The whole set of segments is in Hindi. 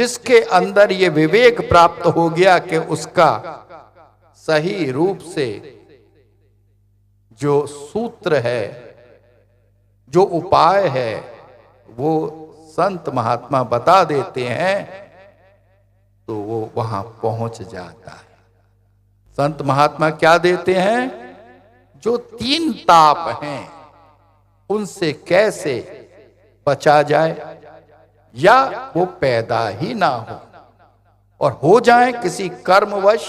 जिसके अंदर ये विवेक प्राप्त हो गया कि उसका सही रूप से जो सूत्र है, जो उपाय है, वो संत महात्मा बता देते हैं, तो वो वहां पहुंच जाता है। संत महात्मा क्या देते हैं? जो 3 ताप हैं उनसे कैसे बचा जाए या वो पैदा ही ना हो, और हो जाए किसी कर्मवश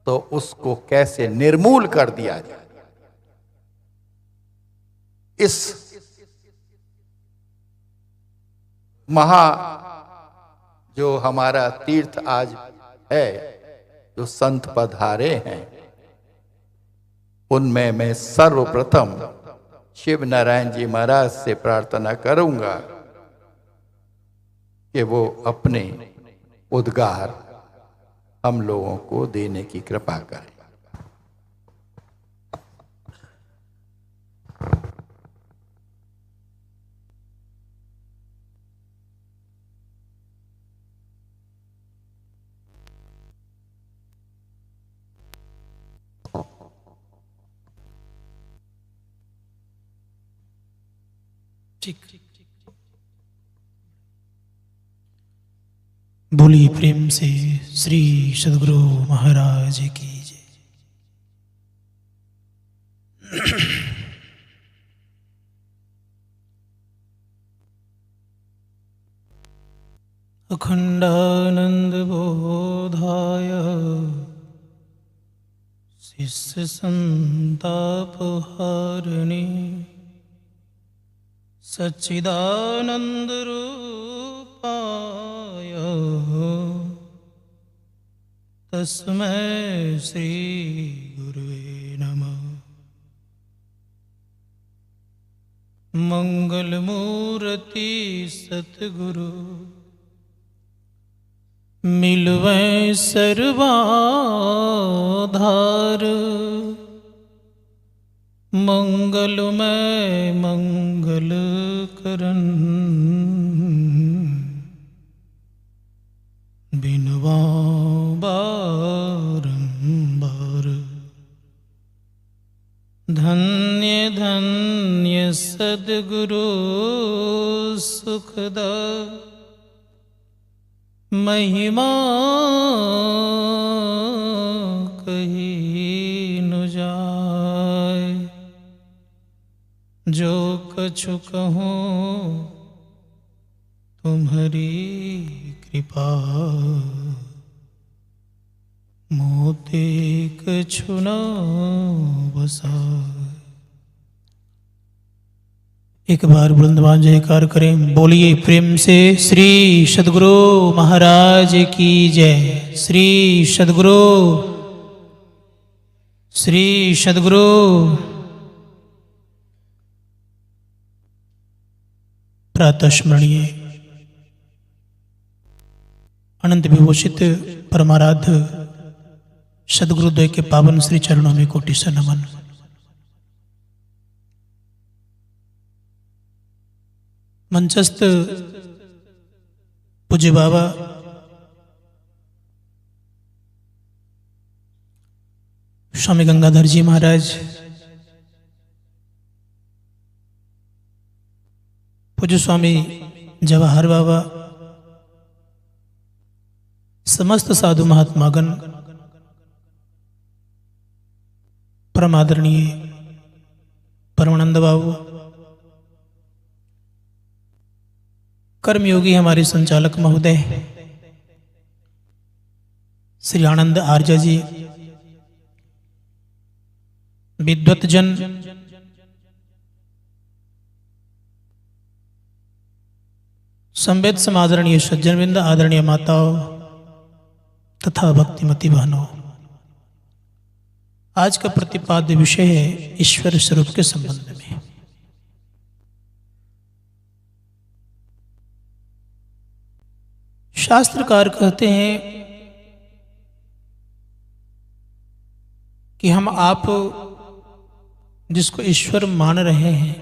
तो उसको कैसे निर्मूल कर दिया जाए। इस जो हमारा तीर्थ आज है, जो संत पधारे हैं, उनमें मैं सर्वप्रथम शिव नारायण जी महाराज से प्रार्थना करूंगा कि वो अपने उद्गार हम लोगों को देने की कृपा करें। बोलिए प्रेम से श्री सद्गुरु महाराज की जय। अखंडानंद बोधाय शिष्य संतापहारिणे सच्चिदानंद रूपाय तस्मै श्री गुरुवे नमः। मंगलमूर्ति सतगुरु मिलवै सर्वाधार मंगलमय मंगल करन बिनवा बारंबार। धन्य धन्य सद्गुरु सुखदा महिमा कही न जाय। जो कछु कहूँ तुम्हारी कृपा मोते कछु न बसाय। एक बार बुलंदवान जयकार करें। बोलिए प्रेम से श्री सद्गुरु महाराज की जय। श्री सद्गुरु प्रातः स्मरणीय अनंत विभूषित परमाराध्य सद्गुरुद्वय के पावन श्री चरणों में कोटि से नमन। मंचस्थ पूज्य बाबा स्वामी गंगाधर जी महाराज, पूज्य स्वामी जवाहर बाबा, समस्त साधु महात्मागण, परम आदरणीय परमानंद बाबू, कर्मयोगी हमारे संचालक महोदय श्री आनंद आर्य जी, विद्वत जन, संवेद समादरणीय सज्जनवृंद, आदरणीय माताओं तथा भक्तिमती बहनों, आज का प्रतिपाद्य विषय है ईश्वर स्वरूप के संबंध में। शास्त्रकार कहते हैं कि हम आप जिसको ईश्वर मान रहे हैं,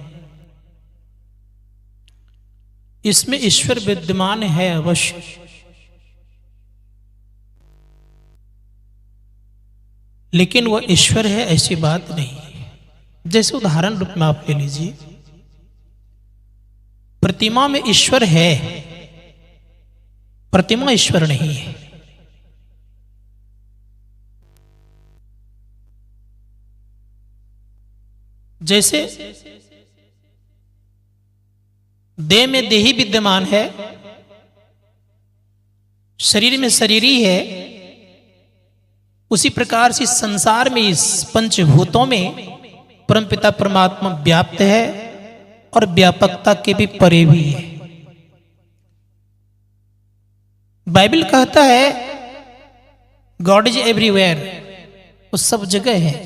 इसमें ईश्वर विद्यमान है अवश्य, लेकिन वह ईश्वर है ऐसी बात नहीं है। जैसे उदाहरण रूप में आप ले लीजिए, प्रतिमा में ईश्वर है, प्रतिमा ईश्वर नहीं है। जैसे देह में देही विद्यमान है, शरीर में शरीर ही है, उसी प्रकार से संसार में इस पंचभूतों में परमपिता परमात्मा व्याप्त है और व्यापकता के भी परे भी है। बाइबल कहता है गॉड इज एवरीवेयर, वो सब जगह है,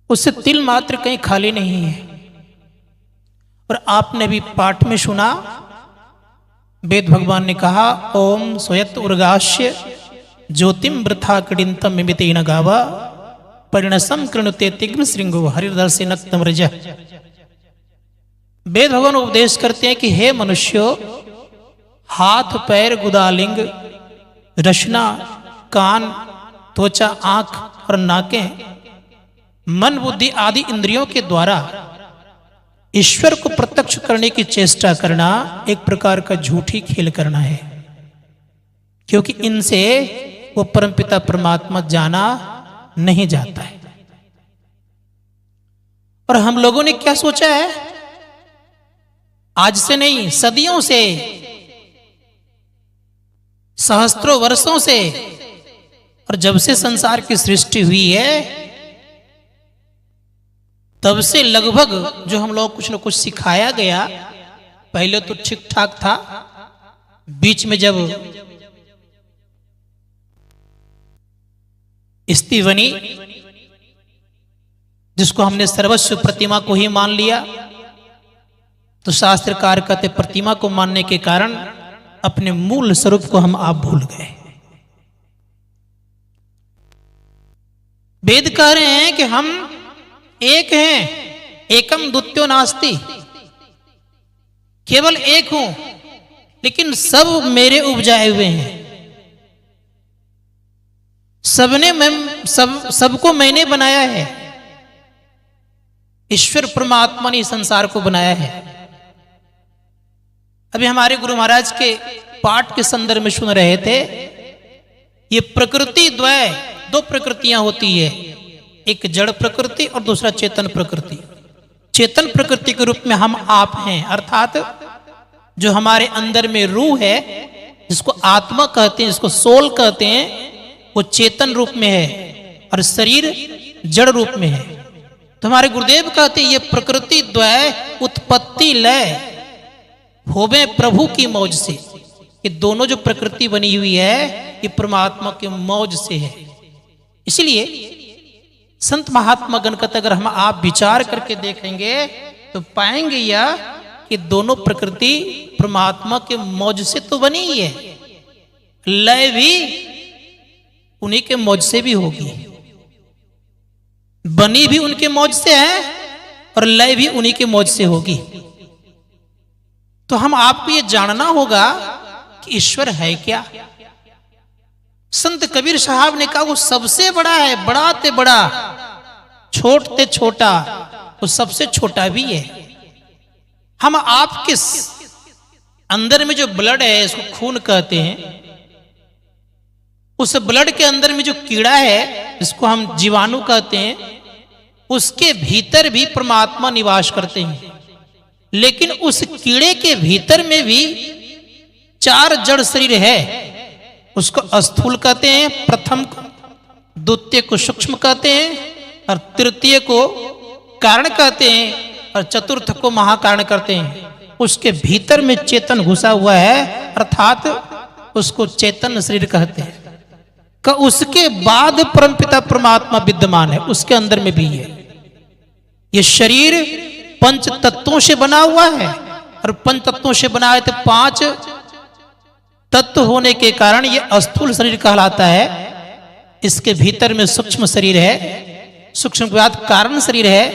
उससे तिल मात्र कहीं खाली नहीं है। और आपने भी पाठ में सुना, वेद भगवान ने कहा ओम स्वयत उर्गाश्य ज्योतिम वृथा कडिंतम मिमितेन गावा परिणसम कृणुते तिग्म श्रृंगो हरिदर्शि नक्तम रज। वेद भगवान उपदेश करते हैं कि हे मनुष्यो, हाथ पैर गुदालिंग रचना कान त्वचा आंख और नाकें मन बुद्धि आदि इंद्रियों के द्वारा ईश्वर को प्रत्यक्ष करने की चेष्टा करना एक प्रकार का झूठी खेल करना है, क्योंकि इनसे वो परमपिता परमात्मा जाना नहीं जाता है। और हम लोगों ने क्या सोचा है, आज से नहीं सदियों से, सहस्त्रों वर्षों से, और जब से संसार की सृष्टि हुई है तब से लगभग जो हम लोग कुछ न कुछ सिखाया गया, पहले तो ठीक ठाक था, बीच में जब स्थिति बनी जिसको हमने सर्वस्व प्रतिमा को ही मान लिया, तो शास्त्रकार कहते प्रतिमा को मानने के कारण अपने मूल स्वरूप को हम आप भूल गए। वेद कह रहे हैं कि हम एक हैं, एकम द्वितीयो नास्ति, केवल एक हूं, लेकिन सब मेरे उपजाए हुए हैं, सबको मैंने बनाया है। ईश्वर परमात्मा ने संसार को बनाया है। अभी हमारे गुरु महाराज के पाठ के संदर्भ में सुन रहे थे, ये प्रकृति द्वय, दो प्रकृतियां होती है, एक जड़ प्रकृति और दूसरा चेतन प्रकृति। चेतन प्रकृति के रूप में हम आप हैं, अर्थात जो हमारे अंदर में रूह है, जिसको आत्मा कहते हैं, जिसको सोल कहते हैं, वो चेतन रूप में है और शरीर जड़ रूप में है। तो हमारे गुरुदेव कहते हैं ये प्रकृति द्वय उत्पत्ति लय होवे प्रभु की मौज से। ये दोनों जो प्रकृति बनी हुई है ये परमात्मा की मौज से है। इसलिए संत महात्मा गण का अगर हम आप विचार करके देखेंगे तो पाएंगे यह कि दोनों प्रकृति परमात्मा के मौज से तो बनी ही है, लय भी उन्हीं के मौज से भी होगी, बनी भी उनके मौज से है और लय भी उन्हीं के मौज से होगी। तो हम आपको ये जानना होगा कि ईश्वर है क्या। संत कबीर साहब ने कहा वो सबसे बड़ा है, बड़ा ते बड़ा, छोट ते छोटा, वो सबसे छोटा भी है। हम आपके अंदर में जो ब्लड है, इसको खून कहते हैं, उस ब्लड के अंदर में जो कीड़ा है, जिसको हम जीवाणु कहते हैं, उसके भीतर भी परमात्मा निवास करते हैं। लेकिन उस कीड़े के भीतर में भी 4 जड़ शरीर है। उसको स्थूल कहते हैं, प्रथम को, द्वितीय को सूक्ष्म कहते हैं, और तृतीय को कारण कहते हैं, और चतुर्थ को महाकारण कहते हैं। उसके भीतर में चेतन घुसा हुआ है, अर्थात उसको चेतन शरीर कहते हैं। का उसके बाद परमपिता परमात्मा विद्यमान है, उसके अंदर में भी है। ये शरीर 5 तत्वों से बना हुआ है, और 5 तत्वों से बना है तो 5 तत्व होने के कारण ये स्थूल शरीर कहलाता है। इसके भीतर में सूक्ष्म शरीर है, सूक्ष्म के बाद कारण शरीर है,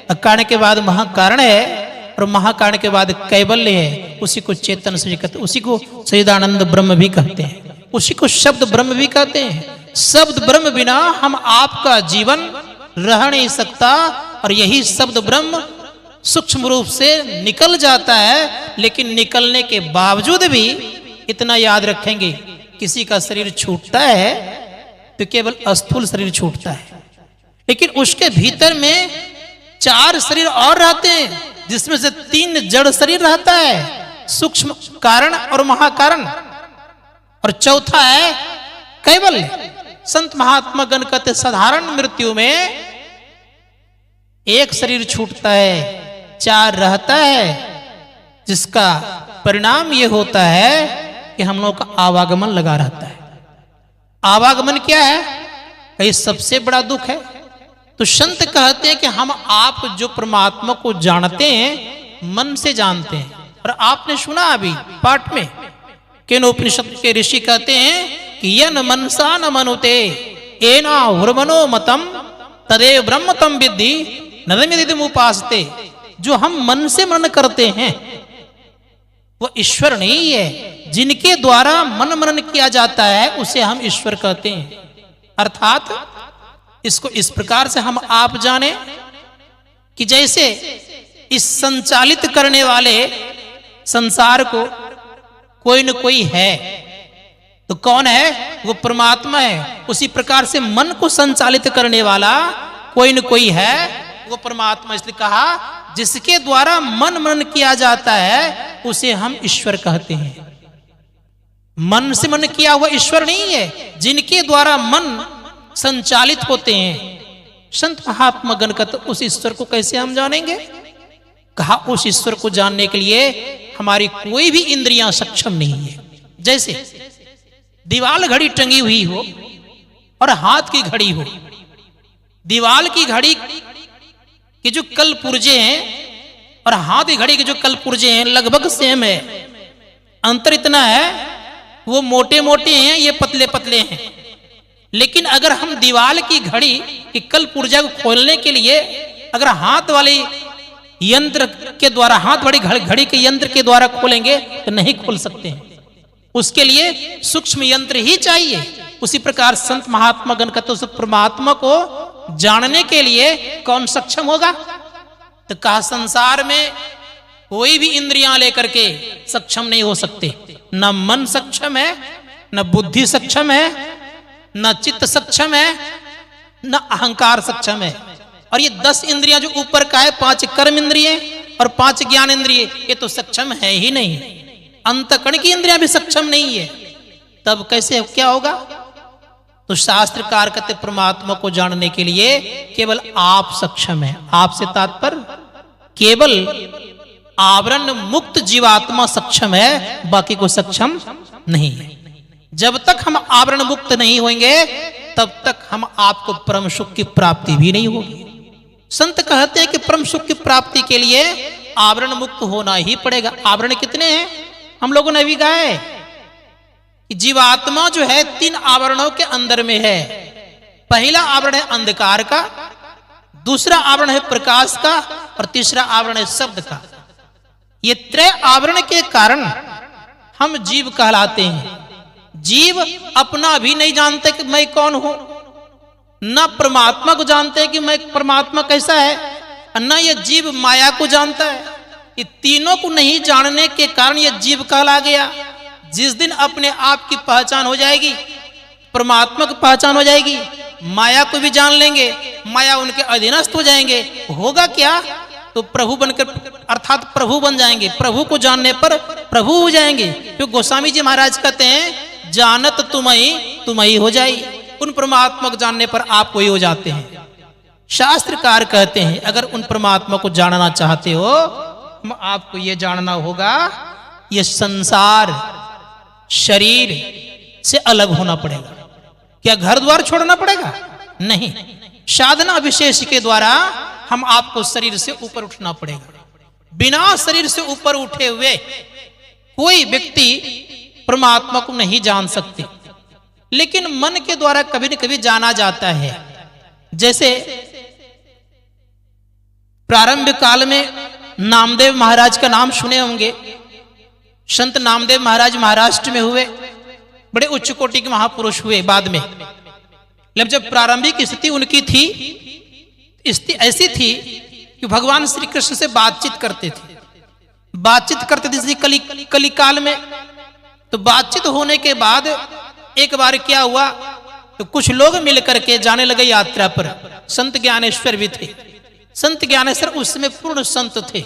और कारण के बाद महाकारण है, और महाकारण के बाद कैवल्य है, उसी को चेतन शरीर कहते हैं, उसी को सच्चिदानंद ब्रह्म भी कहते हैं, उसी को शब्द ब्रह्म भी कहते हैं। शब्द ब्रह्म बिना हम आपका जीवन रह नहीं सकता, और यही शब्द ब्रह्म सूक्ष्म रूप से निकल जाता है। लेकिन निकलने के बावजूद भी इतना याद रखेंगे, किसी का शरीर छूटता है तो केवल स्थूल शरीर छूटता है, लेकिन उसके भीतर में 4 शरीर और रहते हैं, जिसमें से 3 जड़ शरीर रहता है, सूक्ष्म कारण और महाकारण, और चौथा है कैवल्य। संत महात्मा गण कहते साधारण मृत्यु में 1 शरीर छूटता है, 4 रहता है, जिसका परिणाम यह होता है कि हम लोग का आवागमन लगा रहता है। आवागमन क्या है? ये सबसे बड़ा दुख है। तो संत कहते हैं कि हम आप जो परमात्मा को जानते हैं मन से जानते हैं। और आपने सुना अभी पाठ में केनोपनिषद के ऋषि कहते हैं कि यन मनसा न मनुते एना हुर्मनो मतम तदेव ब्रह्म तम विद्धि नदमिदिम उपासते। जो हम मन से मनन करते हैं वो ईश्वर नहीं है, जिनके द्वारा मनन किया जाता है उसे हम ईश्वर कहते हैं। अर्थात इसको इस प्रकार से हम आप जाने कि जैसे इस संचालित करने वाले संसार को कोई न कोई है, तो कौन है? वो परमात्मा है। उसी प्रकार से मन को संचालित करने वाला कोई न कोई है, वो परमात्मा। इसलिए कहा जिसके द्वारा मनन किया जाता है उसे हम ईश्वर कहते हैं। मन से मन किया हुआ ईश्वर नहीं है, जिनके द्वारा मन संचालित होते हैं। संत महात्मा गण का तो उस ईश्वर को कैसे हम जानेंगे? कहा उस ईश्वर को जानने के लिए हमारी कोई भी इंद्रियां सक्षम नहीं है। जैसे दीवाल घड़ी टंगी हुई हो और हाथ की घड़ी हो, दीवाल की घड़ी के जो कल पुर्जे हैं और हाथ की घड़ी के जो कल पुर्जे हैं लगभग सेम है। अंतर इतना है वो मोटे मोटे हैं, ये पतले पतले हैं। लेकिन अगर हम दीवाल की घड़ी की कल पुर्जा को खोलने के लिए अगर हाथ वाले यंत्र के द्वारा, हाथ वाली घड़ी के यंत्र के द्वारा खोलेंगे तो नहीं खोल सकते हैं। उसके लिए सूक्ष्म यंत्र ही चाहिए। उसी प्रकार संत महात्मा गण का तो परमात्मा को जानने के लिए कौन सक्षम होगा? तो कहा संसार में कोई भी इंद्रियां लेकर के सक्षम नहीं हो सकते। न मन सक्षम है, न बुद्धि सक्षम है, न चित्त सक्षम है, न अहंकार सक्षम है। और ये 10 इंद्रियां जो ऊपर का है, 5 कर्म इंद्रिय और 5 ज्ञान इंद्रिय, ये तो सक्षम है ही नहीं। अंतकरण की इंद्रियां भी सक्षम नहीं है, तब कैसे क्या होगा? तो शास्त्रकार कहते परमात्मा को जानने के लिए केवल आप सक्षम है। आपसे तात्पर्य केवल आवरण मुक्त जीवात्मा सक्षम है, बाकी को सक्षम नहीं है। जब तक हम आवरण मुक्त नहीं होंगे तब तक हम आपको परम सुख की प्राप्ति भी नहीं होगी। संत कहते हैं कि परम सुख की प्राप्ति के लिए आवरण मुक्त होना ही पड़ेगा। आवरण कितने हैं? हम लोगों ने भी कहा है कि जीवात्मा जो है 3 आवरणों के अंदर में है। पहला आवरण है अंधकार का, दूसरा आवरण है प्रकाश का, और तीसरा आवरण है शब्द का। ये 3 आवरण के कारण हम जीव कहलाते हैं। जीव अपना भी नहीं जानते कि मैं कौन हूं, न परमात्मा को जानते हैं कि मैं परमात्मा कैसा है, न ये जीव माया को जानता है। ये तीनों को नहीं जानने के कारण ये जीव कहला गया। जिस दिन अपने आप की पहचान हो जाएगी, परमात्मा की पहचान हो जाएगी, माया को भी जान लेंगे, माया उनके अधीनस्थ हो जाएंगे, होगा क्या? तो प्रभु बनकर अर्थात प्रभु बन जाएंगे। प्रभु को जानने पर प्रभु हो जाएंगे। तो गोस्वामी जी महाराज कहते हैं जानत तुम्ही हो जाई। उन परमात्मा को जानने पर आप वही हो जाते हैं। शास्त्रकार कहते हैं अगर उन परमात्मा को जानना चाहते हो, आपको यह जानना होगा यह संसार शरीर से अलग होना पड़ेगा। क्या घर द्वार छोड़ना पड़ेगा? नहीं, साधना विशेष के द्वारा हम आपको शरीर से ऊपर उठना पड़ेगा। बिना शरीर से ऊपर उठे हुए कोई व्यक्ति परमात्मा को नहीं जान सकते, लेकिन मन के द्वारा कभी न कभी जाना जाता है। जैसे प्रारंभ काल में नामदेव महाराज का नाम सुने होंगे। संत नामदेव महाराज महाराष्ट्र में हुए, बड़े उच्च कोटि के महापुरुष हुए बाद में। लेकिन जब प्रारंभिक स्थिति उनकी थी, स्थिति ऐसी थी कि भगवान श्री कृष्ण से बातचीत करते थे कली काल में। तो बातचीत होने के बाद एक बार क्या हुआ, तो कुछ लोग मिलकर के जाने लगे यात्रा पर। संत ज्ञानेश्वर भी थे। संत ज्ञानेश्वर उस समय पूर्ण संत थे।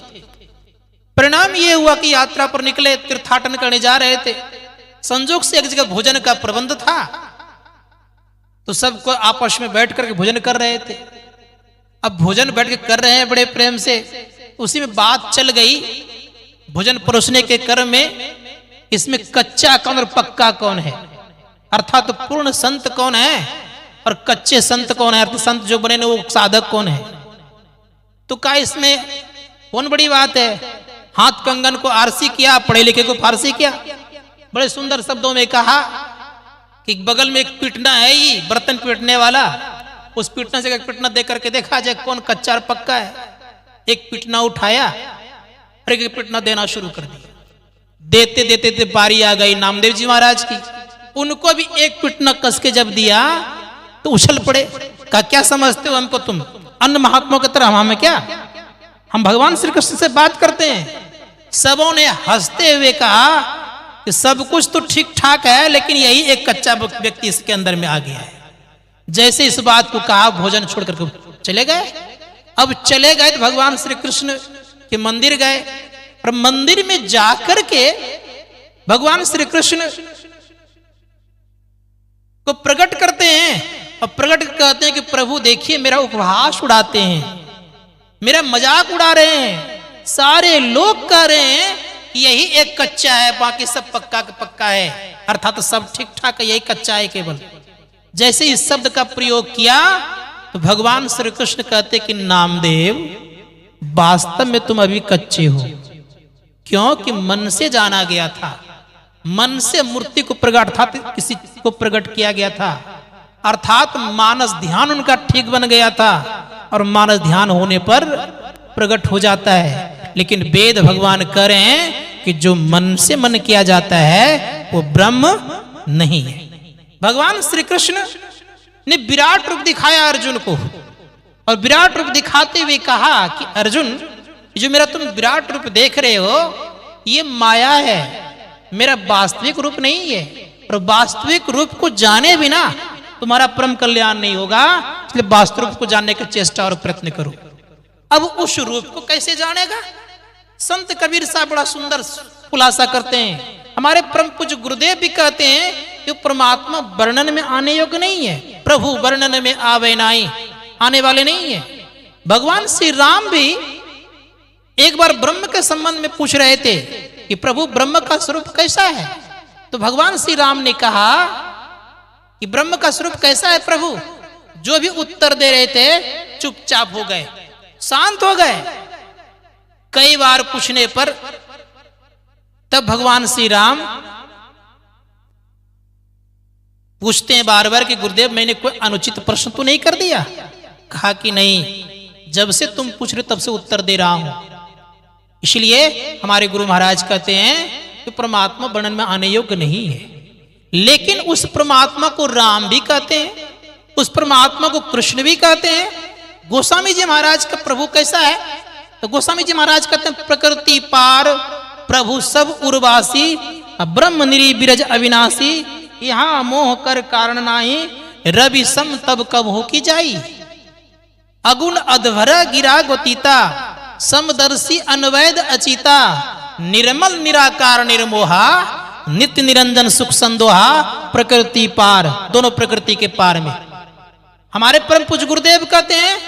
परिणाम ये हुआ कि यात्रा पर निकले, तीर्थाटन करने जा रहे थे। संजोग से एक जगह भोजन का प्रबंध था, तो सबको आपस में बैठ करके भोजन कर रहे थे। अब भोजन बैठ के कर रहे हैं बड़े प्रेम से, उसी में बात चल गई भोजन परोसने के क्रम में, इसमें कच्चा कौन और पक्का कौन है, अर्थात तो पूर्ण संत कौन है और कच्चे संत कौन है, अर्थ संत जो बने वो साधक कौन है। तो क्या इसमें कौन बड़ी बात है। हाथ कंगन को आरसी किया, पढ़े लिखे को फारसी किया। बड़े सुंदर शब्दों में कहा कि बगल में एक पीटना है, ये बर्तन पीटने वाला, उस पीटना से एक पीटना दे करके देखा जाए कौन कच्चा और पक्का है। एक पीटना उठाया और एक पीटना देना शुरू कर दिया। देते देते बारी आ गई नामदेव जी महाराज की। उनको भी एक पीटना कस के जब दिया तो उछल पड़े। कहा क्या समझते हो हमको तुम, अन्य महात्माओं की तरह हमें क्या, हम भगवान श्री कृष्ण से बात करते हैं। सबों ने हंसते हुए कहा कि सब कुछ तो ठीक ठाक है, लेकिन यही एक कच्चा व्यक्ति इसके अंदर में आ गया है। जैसे इस बात को कहा, भोजन छोड़ करके चले गए। अब चले गए तो भगवान श्री कृष्ण के मंदिर गए, और मंदिर में जाकर के भगवान श्री कृष्ण को प्रकट करते हैं और प्रकट कहते हैं कि प्रभु देखिए मेरा उपहास उड़ाते हैं, मेरा मजाक उड़ा रहे हैं। सारे लोग कह रहे हैं कि यही एक कच्चा है, बाकी सब पक्का का पक्का है, अर्थात तो सब ठीक ठाक है, यही कच्चा है केवल। जैसे इस शब्द का प्रयोग किया तो भगवान श्री कृष्ण कहते कि नामदेव वास्तव में तुम अभी कच्चे हो, क्योंकि मन से जाना गया था, मन से मूर्ति को प्रकट, अर्थात किसी को प्रकट किया गया था, अर्थात मानस ध्यान उनका ठीक बन गया था, और मानस ध्यान होने पर प्रकट हो जाता है। लेकिन वेद भगवान कह रहे हैं कि जो मन से मन किया जाता है वो ब्रह्म नहीं है। भगवान श्री कृष्ण ने विराट रूप दिखाया अर्जुन को, और विराट रूप दिखाते हुए कहा कि अर्जुन जो मेरा तुम विराट रूप देख रहे हो ये माया है, मेरा वास्तविक रूप नहीं है। और वास्तविक रूप को जाने बिना तुम्हारा परम कल्याण नहीं होगा, इसलिए वास्तविक रूप को जानने की चेष्टा और प्रयत्न करो। अब उस रूप को कैसे जानेगा। संत कबीर साहब बड़ा सुंदर खुलासा करते हैं। हमारे परम पूज्य गुरुदेव भी कहते हैं कि परमात्मा वर्णन में आने योग्य नहीं है, प्रभु वर्णन में आवे नाई, आने वाले नहीं है। भगवान श्री राम भी एक बार ब्रह्म के संबंध में पूछ रहे थे कि प्रभु ब्रह्म का स्वरूप कैसा है। तो भगवान श्री राम ने कहा कि ब्रह्म का स्वरूप कैसा है प्रभु। जो भी उत्तर दे रहे थे चुपचाप हो गए, शांत हो गए। कई बार पूछने पर तब भगवान श्री राम पूछते हैं बार बार कि गुरुदेव मैंने कोई अनुचित प्रश्न तो नहीं कर दिया। कहा कि नहीं, जब से तुम पूछ रहे तब से उत्तर दे रहा हूं। इसलिए हमारे गुरु महाराज कहते हैं कि परमात्मा वर्णन में आने योग्य नहीं है। लेकिन उस परमात्मा को राम भी कहते हैं, उस परमात्मा को कृष्ण भी कहते हैं। गोस्वामी जी महाराज का प्रभु कैसा है, तो गोस्वामी जी महाराज कहते हैं प्रकृति पार प्रभु सब उर्वासी, ब्रह्म निरी बिरज अविनाशी, यहाँ मोह कर कारण नाही, रवि सम तब कब हो की जाई। अगुण अधभर गिरा गोतीता, समदर्शी अनवैध अचिता, निर्मल निराकार निर्मोहा, नित्य निरंजन सुख संदोहा, प्रकृति पार, दोनों प्रकृति के पार में। हमारे परम पूज्य गुरुदेव कहते हैं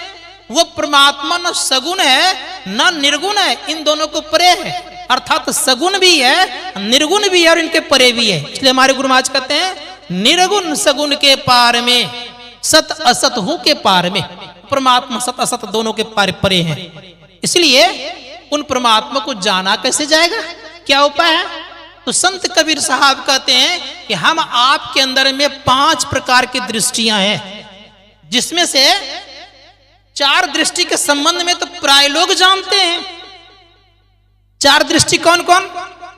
वो परमात्मा न सगुण है न निर्गुण है, इन दोनों को परे है, अर्थात सगुण भी है निर्गुण भी है और इनके परे भी है। इसलिए हमारे गुरु महाराज कहते हैं निर्गुण सगुण के पार में, सत असत हूं के पार में। परमात्मा सत असत दोनों के पार परे हैं। इसलिए उन परमात्मा को जाना कैसे जाएगा, क्या उपाय है। तो संत कबीर साहब कहते हैं कि हम आपके अंदर में 5 प्रकार की दृष्टियां हैं, जिसमें से 4 दृष्टि के संबंध में तो प्राय लोग जानते हैं, चार दृष्टि कौन कौन?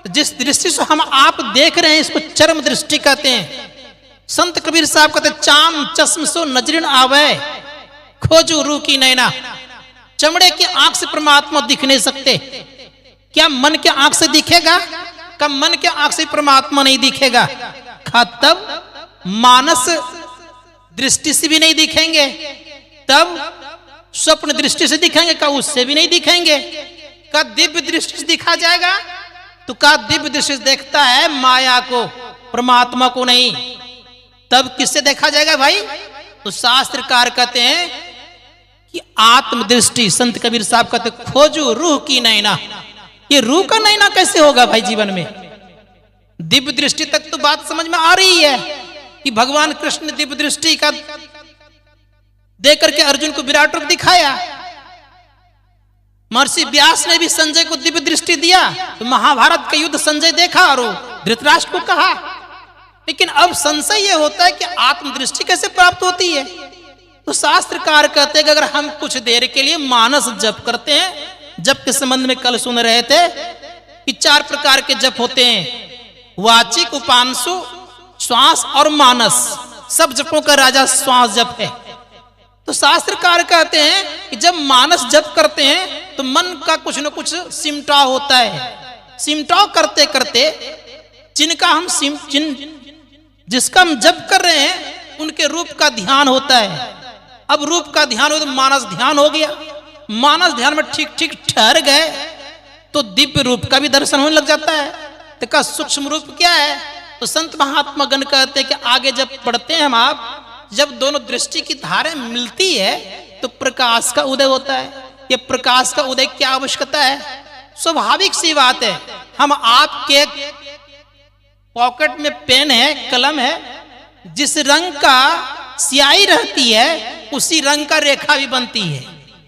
जिस दृष्टि से हम आप देख रहे हैं इसको चरम दृष्टि कहते हैं। संत कबीर साहब कहते हैं, चाम चश्म सो नजरिन आवे खोजू रू की नैना। चमड़े की आंख से परमात्मा दिख नहीं सकते। क्या मन के आंख से दिखेगा? कब मन के आंख से परमात्मा नहीं दिखेगा। तब मानस दृष्टि से भी नहीं दिखेंगे, तब स्वप्न दृष्टि से दिखेंगे, का उससे भी नहीं दिखेंगे। का दिव्य दृष्टि से दिखा जाएगा? तो का दिव्य दृष्टि से देखता है माया को, परमात्मा को नहीं। तब किससे देखा जाएगा भाई? तो शास्त्रकार कहते हैं कि आत्मदृष्टि। संत कबीर साहब कहते खोजो रूह की नैना। ये रूह का नैना कैसे होगा भाई जीवन में? दिव्य दृष्टि तक तो बात समझ में आ रही है कि भगवान कृष्ण ने दिव्य दृष्टि का देकर के अर्जुन को विराट रूप दिखाया। महर्षि व्यास ने भी संजय को दिव्य दृष्टि दिया, तो महाभारत का युद्ध संजय देखा और धृतराष्ट्र को कहा। लेकिन अब संशय यह होता है कि आत्मदृष्टि कैसे प्राप्त होती है? तो शास्त्रकार कहते हैं कि अगर हम कुछ देर के लिए मानस जप करते हैं, जप के संबंध में कल सुन रहे थे कि 4 प्रकार के जप होते हैं, वाचिक, उपांशु, श्वास और मानस। सब जपों का राजा श्वास जप है। तो शास्त्रकार कहते हैं कि जब मानस जप करते हैं तो मन का कुछ न कुछ सिमटाव होता है। सिमटाव करते करते जिसका हम जप कर रहे हैं उनके रूप का ध्यान होता है। अब रूप का ध्यान हो तो मानस ध्यान हो गया। मानस ध्यान में ठीक ठीक ठहर गए तो दिव्य रूप का भी दर्शन होने लग जाता है। तो का सूक्ष्म रूप क्या है? तो संत महात्मा गण कहते हैं कि आगे जब पढ़ते हैं हम आप, जब दोनों दृष्टि की धारें मिलती है तो प्रकाश का उदय होता है। ये प्रकाश का उदय क्या आवश्यकता है? स्वाभाविक सी बात है। हम आपके पॉकेट में पेन है, कलम है, जिस रंग का स्याही रहती है उसी रंग का रेखा भी बनती है।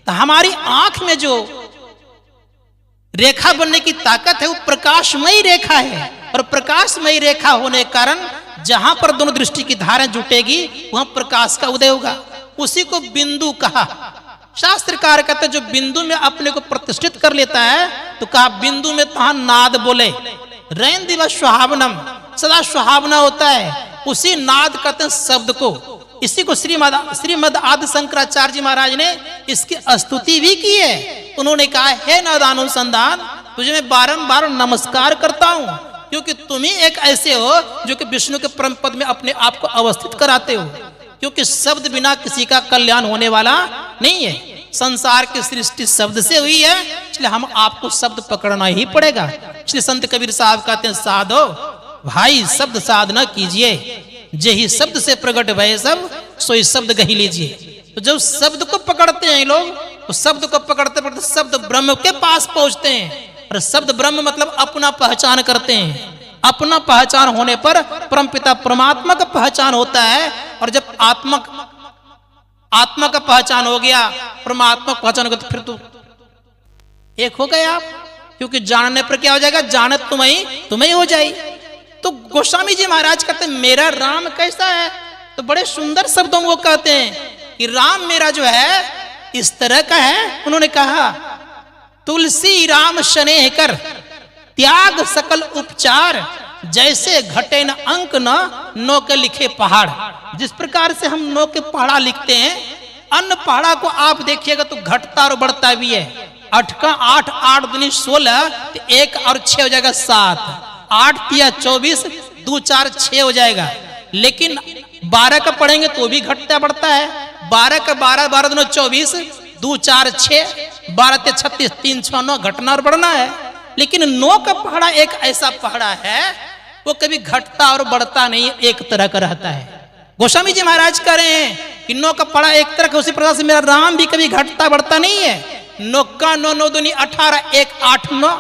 तो हमारी आंख में जो रेखा बनने की ताकत है वो प्रकाशमयी रेखा है। और प्रकाशमयी रेखा होने के कारण जहां पर दोनों दृष्टि की धारें जुटेगी वहां प्रकाश का उदय होगा। उसी को बिंदु कहा। शास्त्रकार कहते जो बिंदु में अपने को प्रतिष्ठित कर लेता है तो कहा बिंदु में तहां नाद बोले, रैन दिवस सुहावनम, सदा सुहावना होता है। उसी नाद कहते हैं शब्द को। इसी को श्रीमद आदि शंकराचार्य जी महाराज ने इसकी स्तुति भी की है। उन्होंने कहा, हे नादानुसंधान, तुझे मैं बारंबार नमस्कार करता हूं क्योंकि तुम ही एक ऐसे हो जो कि विष्णु के परम पद में अपने आप को अवस्थित कराते हो। क्योंकि शब्द बिना किसी का कल्याण होने वाला नहीं है। संसार की सृष्टि शब्द से हुई है, इसलिए हम आपको शब्द पकड़ना ही पड़ेगा। इसलिए संत कबीर साहब कहते हैं, साधो भाई शब्द साधना कीजिए, जेहि शब्द से प्रकट भय सब सोई शब्द गही लीजिए। तो जब शब्द को पकड़ते हैं लोग, तो शब्द को पकड़ते पकड़ते शब्द ब्रह्म के पास पहुंचते हैं। और शब्द ब्रह्म मतलब अपना पहचान करते हैं। अपना पहचान होने पर परमपिता परमात्मा का पहचान होता है। और जब आत्मा का पहचान हो गया, परमात्मा का पहचान हो गया, तो फिर तो एक हो गए आप। क्योंकि जानने पर क्या हो जाएगा? जानत तुम्हें हो जाए। तो गोस्वामी जी महाराज कहते हैं, मेरा राम कैसा है? तो बड़े सुंदर शब्दों में वो कहते हैं कि राम मेरा जो है इस तरह का है। उन्होंने कहा, तुलसी राम स्नेह कर त्याग सकल उपचार, जैसे घटे न अंक न नो के लिखे पहाड़। जिस प्रकार से हम नो के पहाड़ा लिखते हैं, अन्य पहाड़ा को आप देखिएगा तो घटता और बढ़ता भी है। 8 का 8, 8 दूनी 16, तो 1 और 6 हो जाएगा 7, 8 तिया 24, 2 4 6 हो जाएगा। लेकिन 12 का पढ़ेंगे तो भी घटता बढ़ता है। 12 का 12, 12 दूनी 24, 2 4 6, 12 ते 36, 3 6 9, घटना और बढ़ना है। लेकिन 9 का पहाड़ा एक ऐसा पहाड़ा है वो कभी घटता और बढ़ता नहीं, एक तरह का रहता है। गोस्वामी जी महाराज कह रहे हैं कि 9 का पहाड़ा एक तरह का, उसी प्रकार से मेरा राम भी कभी घटता बढ़ता नहीं है। 9 का 9, 9 दूनी 18, 1 8 9,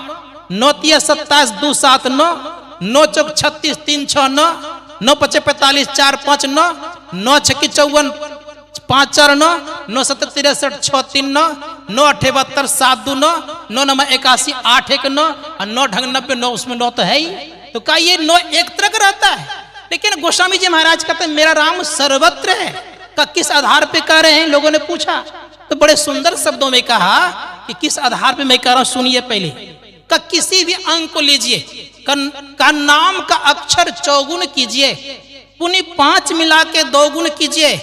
9 तिया 27, 2 7 9, 9 चौक 36, 3 6 9, 9 पचे 45, 4 5 9, 9 छक्की 54, 5 4 9, 9 7 63, 6 3 9, 9 8 72, 7 2 9, 9 9 81, 8 1 9, और 9 ढंग 90, 9 उसमें 9 तो है ही। तो क्या ये 9 एक तरह का रहता है? लेकिन गोस्वामी जी महाराज कहते हैं, मेरा राम सर्वत्र है। का किस आधार पे कह रहे हैं? लोगों ने पूछा तो बड़े सुंदर शब्दों में कहा कि किस आधार पे मैं कह रहा हूं, सुनिए पहले। का किसी भी अंग को लीजिए, का नाम का अक्षर चौगुन कीजिए, पुनि 5 मिला के 2 गुण कीजिए,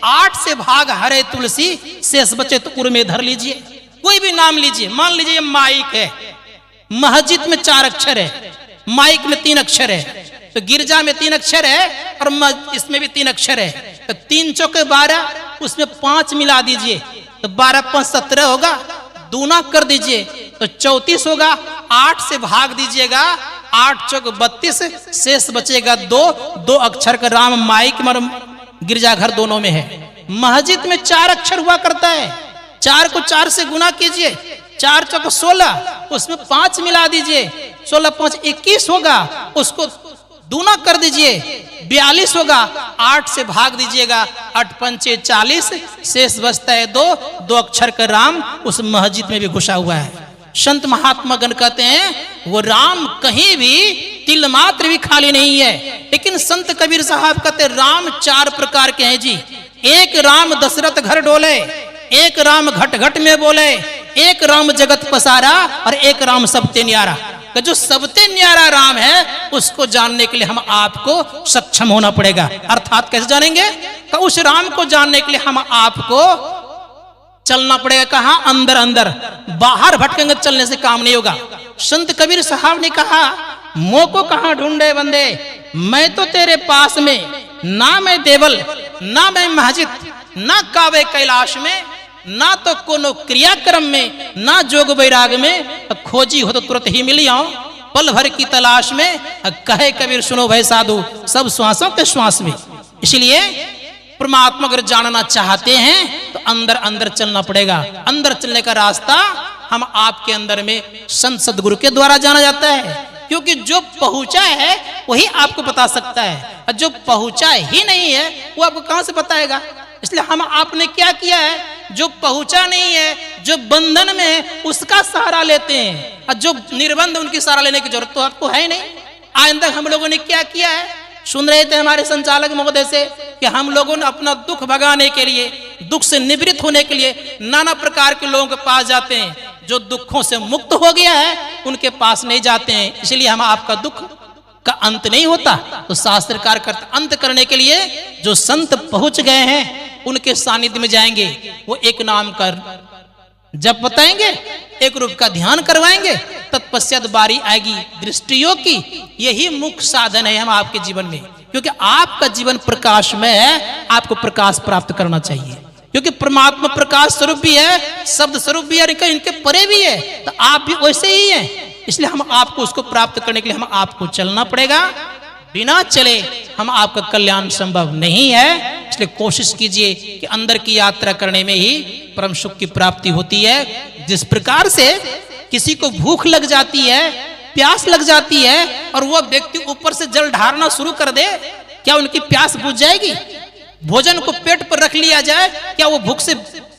8 से भाग हरे तुलसी, शेष बचे तो उर में धर लीजिए। कोई भी नाम लीजिए, मान लीजिए माइक है, मस्जिद में 4 अक्षर है, माइक में 3 अक्षर है, तो गिरजा में 3 अक्षर है और इसमें भी 3 अक्षर है, तो 3 चौके 12, उसमें 5 मिला दीजिए तो 12 5 17 होगा, दूना कर दीजिए तो 34 होगा, 8 से भाग दीजिएगा, 8 चौक 32, शेष बचेगा 2 अक्षर का राम माइक और गिरजाघर दोनों में है। मस्जिद में 4 अक्षर हुआ करता है, 4 को 4 से गुना कीजिए, 4 चौक 16, उसमें 5 मिला दीजिए, 16 5 21 होगा, उसको दूना कर दीजिए 42 होगा, 8 से भाग दीजिएगा, 8 पंचे 40, शेष बचता है 2 अक्षर का राम उस मस्जिद में भी घुसा हुआ है। संत महात्मा गण कहते हैं वो राम कहीं भी तिल मात्र भी खाली नहीं है। लेकिन संत कबीर साहब कहते राम 4 प्रकार के हैं जी। एक राम दशरथ घर डोले, एक राम घट घट में बोले, एक राम जगत पसारा और एक राम सबते न्यारा। कि जो सबते न्यारा राम है उसको जानने के लिए हम आपको सक्षम होना पड़ेगा। अर्थात कैसे जानेंगे? कि उस राम को जानने के लिए हम आपको चलना पड़ेगा। कहां? अंदर अंदर, बाहर भटकेंगे चलने से काम नहीं होगा। संत कबीर साहब ने कहा मोह को कहां ढूंढे बंदे, मैं तो तेरे पास में, ना मैं देवल ना मैं महजिद, ना कावे कैलाश में, ना तो कोनो क्रियाक्रम में, ना जोग वैराग में, खोजी हो तो तुरंत ही मिली आओ, पल भर की तलाश में, कहे कबीर सुनो भाई साधु सब श्वासों के श्वास में। इसलिए परमात्मा अगर जानना चाहते हैं तो अंदर अंदर चलना पड़ेगा। अंदर चलने का रास्ता हम आपके अंदर में संत सदगुरु के द्वारा जाना जाता है, क्योंकि जो पहुंचा है वही आपको बता सकता है, और जो पहुंचा ही नहीं है वो आपको कहां से बताएगा। इसलिए हम आपने क्या किया है, जो पहुंचा नहीं है, जो बंधन में है, उसका सहारा लेते हैं, और जो निर्बंध उनकी सहारा लेने की जरूरत तो आपको है ही नहीं। आज तक हम लोगों ने क्या किया है, सुन रहे थे हमारे संचालक महोदय से कि हम लोगों ने अपना दुख भगाने के लिए, दुख से निवृत्त होने के लिए नाना प्रकार के लोगों के पास जाते हैं। जो दुखों से मुक्त हो गया है उनके पास नहीं जाते हैं। इसलिए हम आपका दुख का अंत नहीं होता। तो शास्त्रकार करते अंत करने के लिए जो संत पहुंच गए हैं उनके सानिध्य में जाएंगे, वो एक नाम कर जब बताएंगे, एक रूप का ध्यान करवाएंगे, तत्पश्चात बारी आएगी दृष्टियों की। यही मुख्य साधन है हम आपके जीवन में, क्योंकि आपका जीवन प्रकाश में है, आपको प्रकाश प्राप्त करना चाहिए। क्योंकि परमात्मा प्रकाश स्वरूप भी है, शब्द स्वरूप भी है, इनके परे भी है, तो आप भी वैसे ही हैं। इसलिए हम आपको उसको प्राप्त करने के लिए हम आपको चलना पड़ेगा। बिना चले हम आपका कल्याण संभव नहीं है। इसलिए कोशिश कीजिए कि अंदर की यात्रा करने में ही परम सुख की प्राप्ति होती है। जिस प्रकार से किसी को भूख लग जाती है, प्यास लग जाती है, और वह व्यक्ति ऊपर से जल ढारना शुरू कर दे, क्या उनकी प्यास बुझ जाएगी? भोजन को पेट पर रख लिया जाए, क्या वो भूख से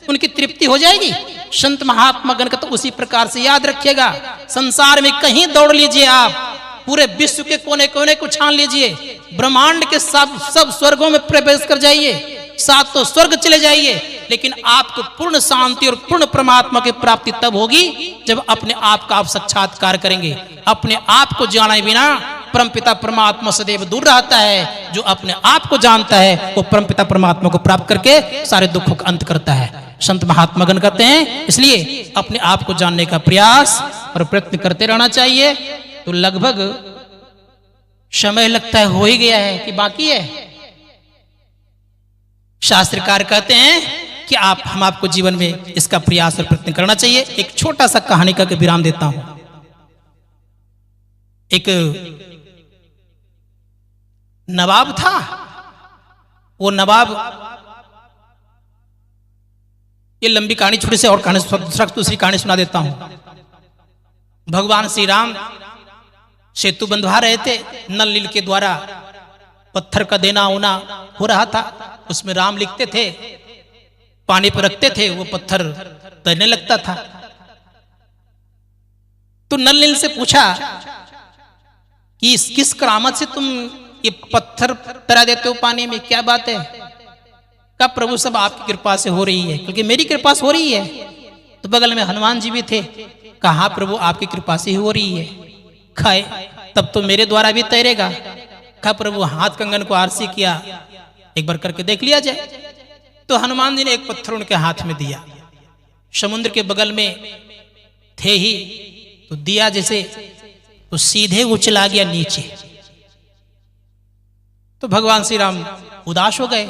उनकी तृप्ति हो जाएगी? संत महात्मा गण का तो उसी प्रकार से याद रखिएगा। संसार में कहीं दौड़ लीजिए, आप पूरे विश्व के कोने कोने को छान लीजिए, ब्रह्मांड के सब स्वर्गों में प्रवेश कर जाइए, 7 स्वर्ग चले जाइए, लेकिन आपको पूर्ण शांति और पूर्ण परमात्मा की प्राप्ति तब होगी जब अपने आप का आप साक्षात्कार करेंगे। अपने आप को जाने बिना परमपिता परमात्मा सदैव दूर रहता है। जो अपने आप को जानता है वो परमपिता परमात्मा को प्राप्त करके सारे दुखों का अंत करता है। संत महात्मा गण कहते हैं इसलिए अपने आप को जानने का प्रयास और प्रयत्न करते रहना चाहिए। तो लगभग समय लगता है हो ही गया है कि बाकी है। शास्त्रकार कहते हैं कि हम आपको जीवन में इसका प्रयास और प्रयत्न करना चाहिए। एक छोटा सा कहानी का विराम देता हूं। एक नवाब था, वो नवाब, ये लंबी कहानी, छोटी सी और कहानी, दूसरी कहानी सुना देता हूं। भगवान श्री राम सेतु बंधवा रहे थे, नल नील के द्वारा पत्थर का देना ओना हो रहा था। उसमें राम लिखते थे, पानी पर रखते थे, वो पत्थर तैरने लगता था। तो नल नील से पूछा कि किस करामत से तुम ये पत्थर तैरा देते हो पानी में, क्या बात है? कब प्रभु सब आपकी कृपा से हो रही है, क्योंकि मेरी कृपा से हो रही है। तो बगल में हनुमान जी भी थे, कहा प्रभु आपकी कृपा से ही हो रही है। खाए तब तो मेरे द्वारा भी तैरेगा। कहा प्रभु हाथ कंगन को आरसी किया, एक बार करके देख लिया जाए। तो हनुमान जी ने एक पत्थर उनके हाथ में दिया, समुद्र के बगल में थे ही, तो दिया जैसे तो सीधे उछला गया नीचे। तो भगवान श्री राम उदास हो गए।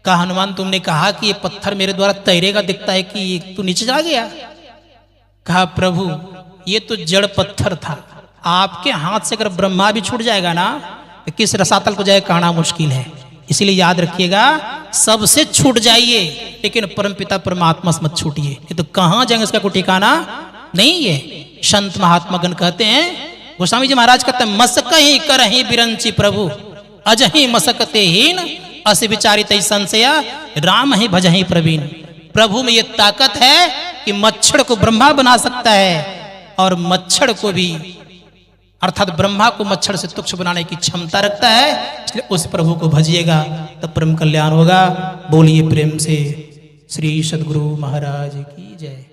कहा हनुमान तुमने कहा कि ये पत्थर मेरे द्वारा तैरेगा, दिखता है कि ये तू नीचे जा गया। कहा प्रभु ये तो जड़ पत्थर था, आपके हाथ से अगर ब्रह्मा भी छूट जाएगा ना तो किस रसातल को जाए कहना मुश्किल है। इसलिए याद रखिएगा सबसे छूट जाइए लेकिन परमपिता परमात्मा से मत छूटिए, ये तो कहां जाएंगे इसका कोई ठिकाना नहीं है। संत महात्मा गण कहते हैं, गोस्वामी जी महाराज कहते हैं मसकहि करहि बिरंची प्रभु अजहि मसकते हीन अस विचारित संशया राम ही भजहि प्रवीण। प्रभु में ये ताकत है कि मच्छर को ब्रह्मा बना सकता है और मच्छर को भी अर्थात ब्रह्मा को मच्छर से तुच्छ बनाने की क्षमता रखता है। इसलिए उस प्रभु को भजिएगा तब परम कल्याण होगा। बोलिए प्रेम से श्री सद्गुरु महाराज की जय।